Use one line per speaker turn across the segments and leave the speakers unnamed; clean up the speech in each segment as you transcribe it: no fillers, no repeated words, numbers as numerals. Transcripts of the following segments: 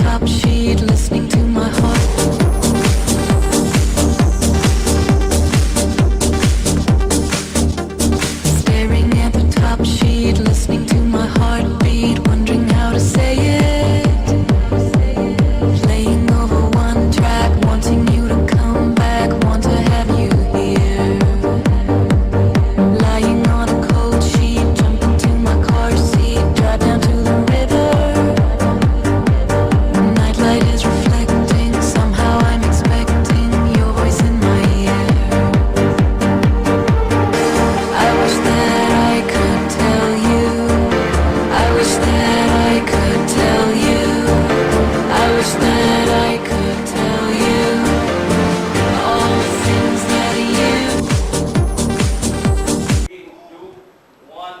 Top sheet, listening to my heart. Staring at the top sheet, listening to my heartbeat, wondering how to say it. Playing over one track, wanting you to come back, want to have you here. Lying on a cold sheet, jump into my car seat, drive down to the river. Light is reflecting, somehow I'm expecting your voice in my ear. I wish that I could tell you, I wish that I could tell you, I wish that I could tell you all the things that you.
3, 2, 1.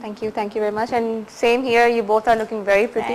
Thank you very much, and same here, you both are looking very pretty.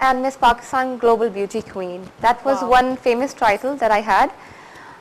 and Miss Pakistan Global Beauty Queen. That was one famous title that I had.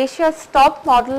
Asia's top model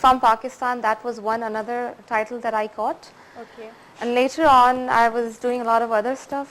from Pakistan, that was one another title that I got.
Okay.
And later on I was doing a lot of other stuff.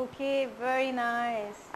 Okay, very nice.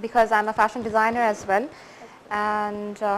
because I'm a fashion designer as well. And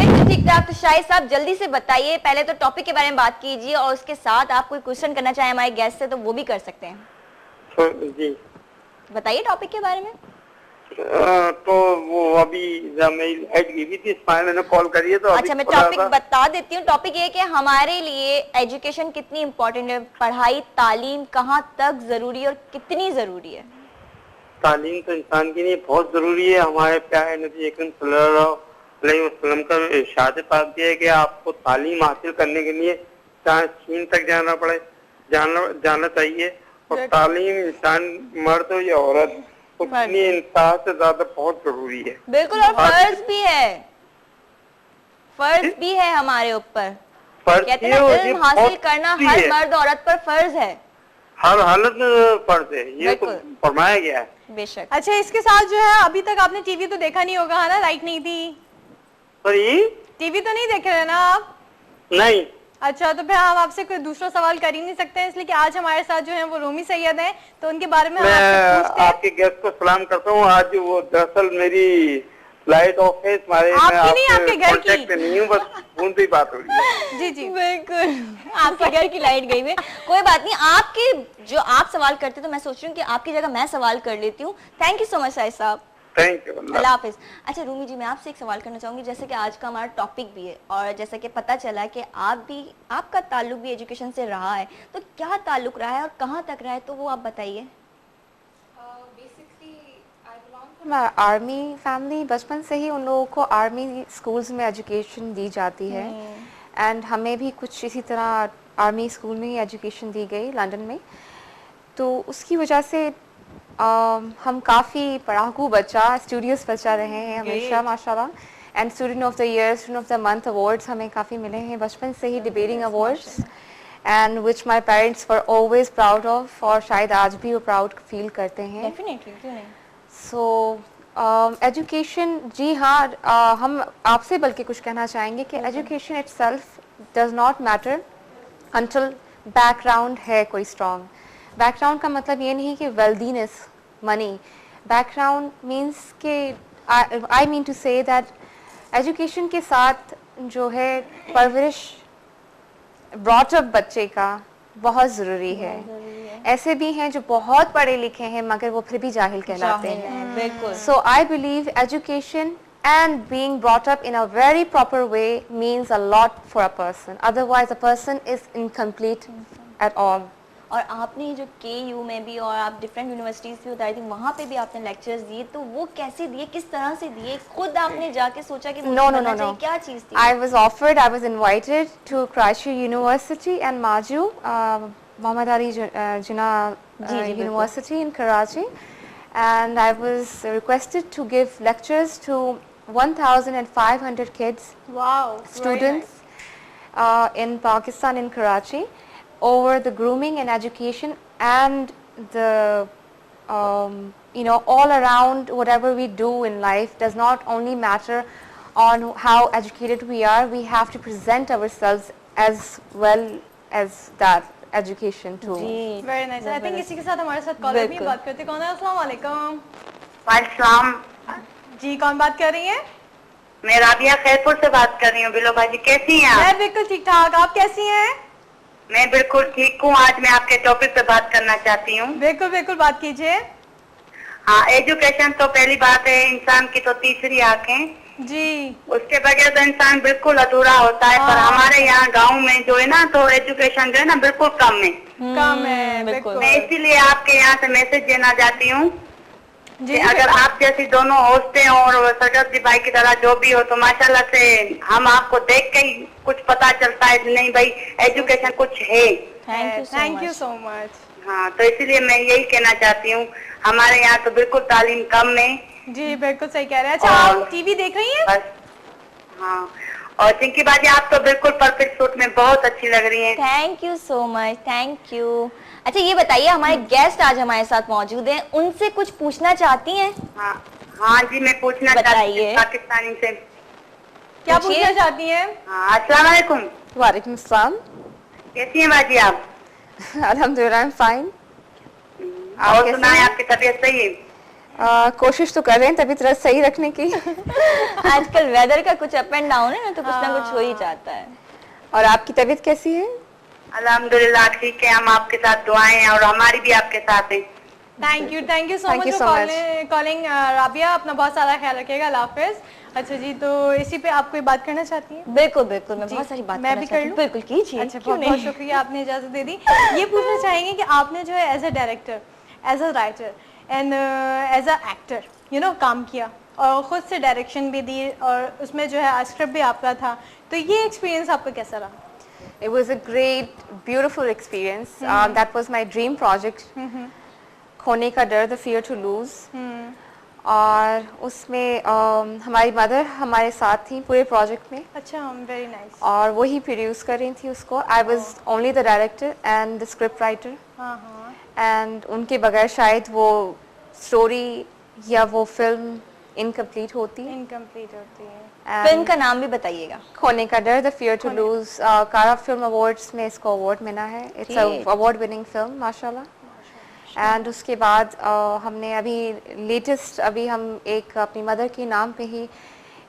बिल्कुल ठीक ठाक। तो शाहिद साहब जल्दी से बताइए, पहले तो टॉपिक के बारे में बात कीजिए और उसके साथ आप कोई क्वेश्चन करना चाहें हमारे गेस्ट से तो वो भी कर सकते हैं।
जी
बताइए टॉपिक के बारे में।
तो वो अभी जब मेरी लाइट गई थी, इस पाए मैंने कॉल करी है तो
अच्छा, मैं टॉपिक बता देती हूँ। टॉपिक ये है कि हमारे लिए एजुकेशन कितनी इम्पोर्टेंट है, पढ़ाई तालीम कहाँ तक जरूरी है और कितनी जरूरी है।
तालीम तो इंसान के लिए बहुत जरूरी है। हमारे प्यारे नबी अकरम सल्लल्लाहु अलैहि वसल्लम का इरशाद पाक है कि आपको तालीम हासिल करने के लिए चाहे चीन तक जाना चाहिए। और तालीम इंसान मर्द हो या औरत उसके लिए इंसान से ज्यादा बहुत जरूरी है।
बिल्कुल, और फर्ज भी है, फर्ज भी है हमारे ऊपर। कहते हैं ना, इल्म हासिल करना हर मर्द औरत पर फर्ज है,
हर हालत में फर्ज है, ये तो फरमाया गया है।
बेशक।
अच्छा, इसके साथ जो है अभी तक आपने टीवी तो देखा नहीं होगा, है ना? लाइट नहीं थी, टीवी तो नहीं देख रहे ना आप?
नहीं।
अच्छा, तो फिर हम आपसे कोई दूसरा सवाल कर ही नहीं सकते हैं, इसलिए कि आज हमारे साथ जो है वो रूमी सैयद हैं, तो उनके बारे में
मैं
आपसे
आपके गेस्ट को सलाम करता हूँ। आज वो दरअसल मेरी लाइट ऑफ है, तुम्हारे
आपकी नहीं, आपके घर की।
कांटेक्ट नहीं हूँ, बस फोन पे ही बात हो रही है।
जी जी
बिल्कुल, आपके घर की लाइट गई है, कोई बात नहीं। आपके जो आप सवाल करते तो मैं सोच रही हूँ कि आपकी जगह मैं सवाल कर लेती हूँ। Thank you so much Shahid साहब,
थैंक यू,
अल्लाह हाफिज। अच्छा रूमी जी, मैं आपसे एक सवाल करना चाहूंगी, जैसे कि आज का हमारा टॉपिक भी है और जैसे कि पता चला कि आपका ताल्लुक भी एजुकेशन से रहा है, तो क्या ताल्लुक रहा है और कहाँ तक रहा है, तो वो आप बताइए।
आर्मी फैमिली, बचपन से ही उन लोगों को आर्मी स्कूल्स में एजुकेशन दी जाती है एंड हमें भी कुछ इसी तरह आर्मी स्कूल में ही एजुकेशन दी गई लंदन में। तो उसकी वजह से हम काफ़ी पढ़ाकू बच्चा, स्टूडियस बच्चा रहे हैं हमेशा माशाल्लाह। And student of the year, student of the month awards हमें काफ़ी मिले हैं बचपन से ही, debating awards, and which my parents were always proud of, और शायद आज भी वो प्राउड फील करते हैं।
डेफिनेटली, क्यों नहीं।
सो एजुकेशन, जी हाँ, हम आपसे बल्कि कुछ कहना चाहेंगे कि education itself does not matter until background है कोई स्ट्रॉन्ग। बैकग्राउंड का मतलब ये नहीं कि वेल्दीनेस, मनी। बैकग्राउंड मीन्स के I mean to say that education के साथ जो है परवरिश, ब्रॉटअप बच्चे का बहुत ज़रूरी है। ऐसे भी हैं जो बहुत पढ़े लिखे हैं मगर वो फिर भी जाहिल कहलाते हैं।
बिल्कुल।
So I believe education and being brought up in a very proper way means a lot for a person, otherwise a person is incomplete at all.
और आपने जो KU में भी और आप डिफरेंट यूनिवर्सिटीज भी बताई थी, वहाँ पे भी आपने लेक्चर्स दिए, तो वो कैसे दिए, किस तरह से दिए? खुद आपने जाके सोचा कि
No,
क्या चीज थी?
I was offered, I was invited to Karachi University and Maju, Muhammad Ali Jinnah University in Karachi, and I was requested to give lectures to 1,500 kids,
wow,
students in Pakistan, in Karachi, over the grooming and education and the all around whatever we do in life does not only matter on how educated we are, we have to present ourselves as well as that education too.
जी,
very nice. I think इसी के साथ हमारे साथ collar भी बात करते। कौन है? अस्सलाम वालेकुम।
वालेकुम
जी, कौन बात कर रही हैं?
मैं राबिया खैरपुर से बात कर रही हूँ। बिलो बाजी कैसी हैं आप?
मैं बिल्कुल ठीक ठाक, आप कैसी हैं?
मैं बिल्कुल ठीक हूँ। आज मैं आपके टॉपिक पे बात करना चाहती हूँ।
बिल्कुल बिल्कुल, बात कीजिए।
हाँ, एजुकेशन तो पहली बात है, इंसान की तो तीसरी आंखें
जी।
उसके बगैर तो इंसान बिल्कुल अधूरा होता है। पर हमारे यहाँ गांव में जो है ना, तो एजुकेशन जो है ना बिल्कुल कम है,
कम है। बिल्कुल।
मैं इसीलिए आपके यहाँ से मैसेज देना चाहती हूँ
जी,
अगर आप जैसी दोनों होस्टें और सरगत भाई की तरह जो भी हो, तो माशाल्लाह से हम आपको देख के ही कुछ पता चलता है नहीं भाई एजुकेशन कुछ है।
Thank you so much.
हाँ, तो इसीलिए मैं यही कहना चाहती हूँ, हमारे यहाँ तो बिल्कुल तालीम कम है।
जी बिल्कुल सही कह रहे हैं। अच्छा, आप टीवी देख रही हैं?
बस हाँ, और चिंकी बाजी आप तो बिल्कुल परफेक्ट सूट में बहुत अच्छी लग रही हैं।
Thank you so much, thank you. अच्छा ये बताइए, हमारे गेस्ट आज हमारे साथ मौजूद हैं, उनसे कुछ पूछना चाहती हैं?
हाँ हाँ जी, मैं पूछना चाहती हूँ पाकिस्तानी से।
क्या पूछना चाहती हैं?
हाँ, अस्सलाम वालेकुम।
वालेकुम अस्सलाम।
कैसी हैं बाजी आप?
अल्हम्दुलिल्लाह, आई एम फाइन।
और सुनाएं, आपकी तबीयत सही है?
कोशिश तो कर रहे हैं तबीयत सही रखने की।
आजकल वेदर का कुछ अप एंड डाउन है ना, तो कुछ ना कुछ हो ही जाता है।
और आपकी तबीयत कैसी है?
अल्हम्दुलिल्लाह ठीक है, हम आपके साथ दुआएं हैं और हमारी भी आपके साथ है।
Thank you so
Thank
much
you
for
so much.
Calling Rabia. अपना बहुत सारा ख्याल रखिएगा, अल्लाह हाफिज। अच्छा जी, तो इसी पे आप कोई बात करना चाहती हैं?
बिल्कुल बिल्कुल, मैं
जी,
बहुत सारी बात
मैं
करना
भी
चाहती
कर
हूँ।
लूं?
बिल्कुल कीजिए।
अच्छा,
क्यों
बहुत बहुत
नहीं?
शुक्रिया, आपने इजाज़त दे दी। ये पूछना चाहेंगे कि आपने जो है as a director, as a writer and as a actor काम किया और ख़ुद से डायरेक्शन भी दी और उसमें जो है स्क्रिप्ट भी आपका था, तो ये एक्सपीरियंस आपका कैसा रहा?
It was a great, beautiful experience. That was my dream project. खोने का डर, The Fear to Lose. और उसमें हमारी मदर हमारे साथ थी पूरे प्रोजेक्ट में
अच्छा, वेरी नाइस।
और वही प्रोड्यूस कर रही थी उसको। I was only the director and the script writer
हाँ हाँ,
एंड उनके बगैर शायद वो स्टोरी या वो फिल्म इनकम्प्लीट होती।
इनकम्प्लीट होती है।
फिल्म का नाम भी बताइएगा।
खोने का डर, द फियर टू लूज, कारा फिल्म अवार्ड्स में इसको अवार्ड मिला है। इट्स अवार्ड विनिंग फिल्म माशाल्लाह। एंड उसके बाद हमने अभी लेटेस्ट हम एक अपनी मदर के नाम पे ही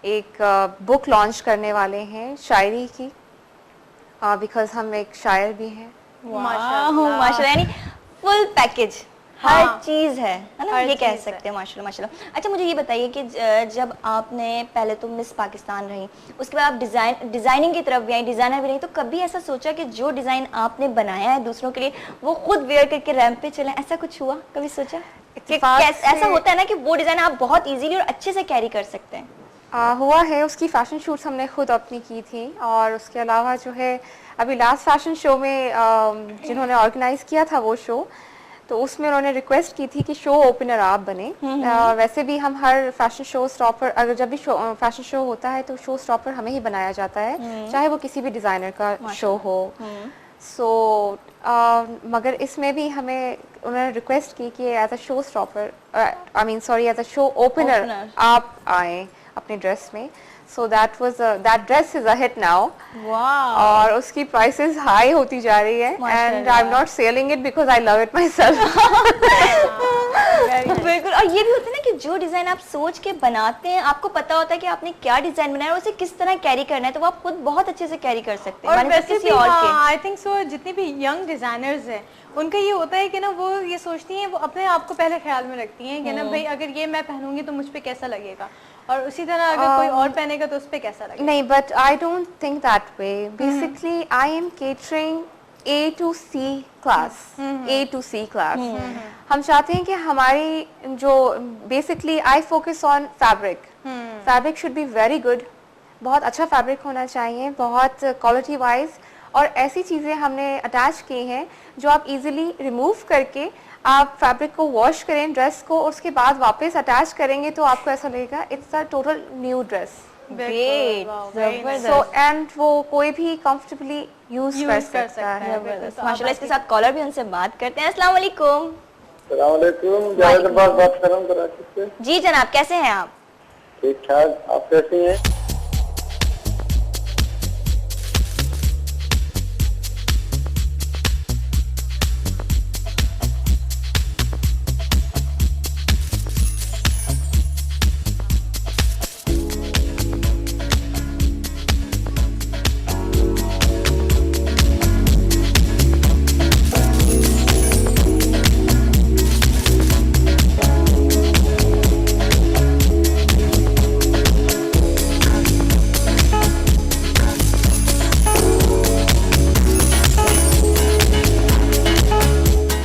एक बुक लॉन्च करने वाले हैं शायरी की, बिकॉज हम एक शायर भी हैं।
माशाल्लाह, यानी फुल पैकेज, हर
हाँ,
चीज है ना,
हर
ये कह
चीज़ है।
सकते हैं। माशाल्लाह माशाल्लाह। अच्छा, मुझे ये बताइए कि जब आपने पहले तो मिस पाकिस्तान रही, उसके बाद आप डिजाइनिंग की तरफ भी आई, डिजाइनर भी रही, तो कभी ऐसा सोचा कि जो डिजाइन आपने बनाया है दूसरों के लिए वो खुद वेयर करके रैंप पे चलें, ऐसा कुछ हुआ? कभी सोचा कि ऐसा होता है ना कि वो डिजाइन आप बहुत इजीली और अच्छे से कैरी कर सकते हैं?
हुआ है, उसकी फैशन शूट्स हमने खुद अपनी की थी। और उसके अलावा जो है अभी लास्ट फैशन शो में जिन्होंने ऑर्गेनाइज किया था वो शो, तो उसमें उन्होंने रिक्वेस्ट की थी कि शो ओपनर आप बने। वैसे भी हम हर फैशन शो स्टॉपर, अगर जब भी फैशन शो होता है तो शो स्टॉपर हमें ही बनाया जाता है, चाहे वो किसी भी डिज़ाइनर का शो हो। सो मगर इसमें भी हमें उन्होंने रिक्वेस्ट की कि as a show stopper, I mean sorry, as a show opener आप आए अपने ड्रेस में। So that dress is a hit now. और उसकी प्राइसेस हाई होती जा रही है and I am not selling it because I love it myself.
बिल्कुल। और ये भी होता है ना कि जो डिजाइन आप सोच के बनाते हैं, आपको पता होता है कि आपने क्या डिजाइन बनाया और उसे किस तरह कैरी करना है, तो वो आप खुद बहुत अच्छे से कैरी कर सकते हैं।
और वैसे
किसी
भी
और के
आई थिंक सो जितने भी यंग डिजाइनर्स हैं उनका ये होता है कि ना वो ये सोचती हैं, वो अपने आप को पहले ख्याल में रखती हैं कि ना भाई अगर ये मैं पहनूंगी तो मुझ पे कैसा लगेगा, और उसी तरह अगर कोई और पहनेगा तो उस पे कैसा लगेगा।
नहीं, but I don't think that way. Basically I am catering A to C class, A to C class. हम चाहते हैं कि हमारी जो basically I focus on fabric. Fabric should be very good, बहुत अच्छा फैब्रिक होना चाहिए, बहुत क्वालिटी वाइज, और ऐसी चीज़ें हमने अटैच की हैं जो आप इजीली रिमूव करके आप फैब्रिक को वॉश करें ड्रेस को, और उसके बाद वापस अटैच करेंगे तो आपको ऐसा लगेगा it's a total new dress.
Great, जबरदस्त।
सो एंड वो कोई भी कंफर्टेबली यूज कर सकता है।
माशाल्लाह। इसके साथ कॉलर भी, उनसे बात करते हैं। अस्सलाम वालेकुम।
सलामुअलैकुम, जावेद अब्बास बात कर रहा हूँ कराची से।
जी जनाब, कैसे हैं आप?
ठीक ठाक, आप कैसी हैं?